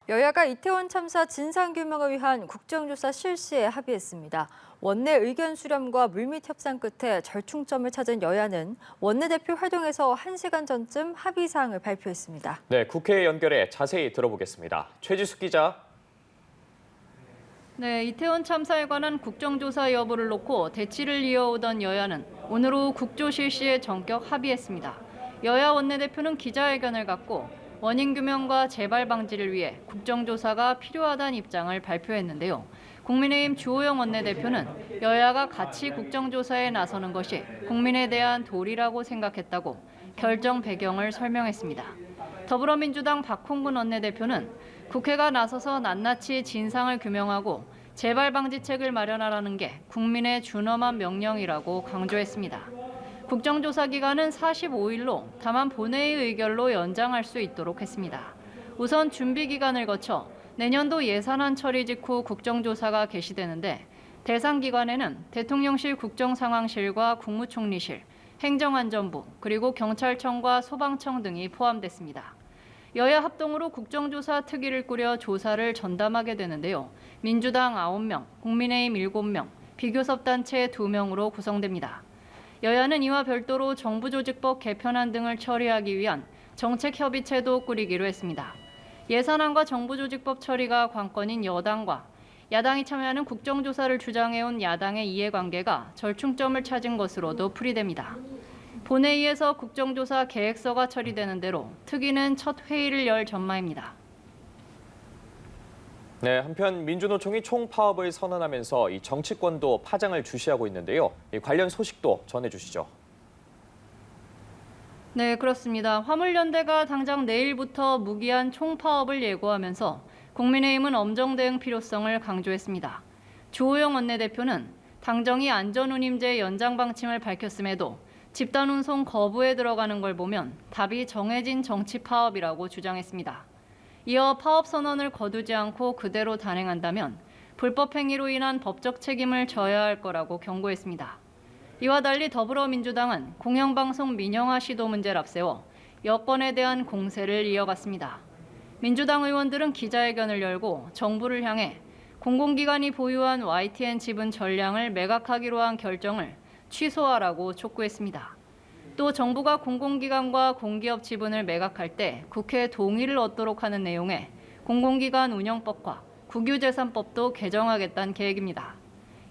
여야가 이태원 참사 진상규명을 위한 국정조사 실시에 합의했습니다. 원내 의견 수렴과 물밑 협상 끝에 절충점을 찾은 여야는 원내대표 활동에서 1시간 전쯤 합의사항을 발표했습니다. 네, 국회에 연결해 자세히 들어보겠습니다. 최지숙 기자. 네, 이태원 참사에 관한 국정조사 여부를 놓고 대치를 이어오던 여야는 오늘 오후 국조 실시에 전격 합의했습니다. 여야 원내대표는 기자회견을 갖고 원인 규명과 재발 방지를 위해 국정조사가 필요하다는 입장을 발표했는데요. 국민의힘 주호영 원내대표는 여야가 같이 국정조사에 나서는 것이 국민에 대한 도리라고 생각했다고 결정 배경을 설명했습니다. 더불어민주당 박홍근 원내대표는 국회가 나서서 낱낱이 진상을 규명하고 재발 방지책을 마련하라는 게 국민의 준엄한 명령이라고 강조했습니다. 국정조사 기간은 45일로 다만 본회의 의결로 연장할 수 있도록 했습니다. 우선 준비 기간을 거쳐 내년도 예산안 처리 직후 국정조사가 개시되는데 대상 기관에는 대통령실 국정상황실과 국무총리실, 행정안전부, 그리고 경찰청과 소방청 등이 포함됐습니다. 여야 합동으로 국정조사 특위를 꾸려 조사를 전담하게 되는데요. 민주당 9명, 국민의힘 7명, 비교섭단체 2명으로 구성됩니다. 여야는 이와 별도로 정부조직법 개편안 등을 처리하기 위한 정책협의체도 꾸리기로 했습니다. 예산안과 정부조직법 처리가 관건인 여당과 야당이 참여하는 국정조사를 주장해온 야당의 이해관계가 절충점을 찾은 것으로도 풀이됩니다. 본회의에서 국정조사 계획서가 처리되는 대로 특위는 첫 회의를 열 전망입니다. 네, 한편 민주노총이 총파업을 선언하면서 이 정치권도 파장을 주시하고 있는데요. 이 관련 소식도 전해주시죠. 네, 그렇습니다. 화물연대가 당장 내일부터 무기한 총파업을 예고하면서 국민의힘은 엄정 대응 필요성을 강조했습니다. 주호영 원내대표는 당정이 안전운임제 연장 방침을 밝혔음에도 집단운송 거부에 들어가는 걸 보면 답이 정해진 정치 파업이라고 주장했습니다. 이어 파업 선언을 거두지 않고 그대로 단행한다면 불법 행위로 인한 법적 책임을 져야 할 거라고 경고했습니다. 이와 달리 더불어민주당은 공영방송 민영화 시도 문제를 앞세워 여권에 대한 공세를 이어갔습니다. 민주당 의원들은 기자회견을 열고 정부를 향해 공공기관이 보유한 YTN 지분 전량을 매각하기로 한 결정을 취소하라고 촉구했습니다. 또 정부가 공공기관과 공기업 지분을 매각할 때 국회 동의를 얻도록 하는 내용의 공공기관 운영법과 국유재산법도 개정하겠다는 계획입니다.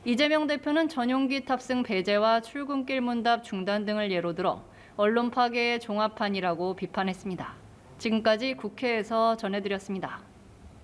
이재명 대표는 전용기 탑승 배제와 출근길 문답 중단 등을 예로 들어 언론 파괴의 종합판이라고 비판했습니다. 지금까지 국회에서 전해드렸습니다.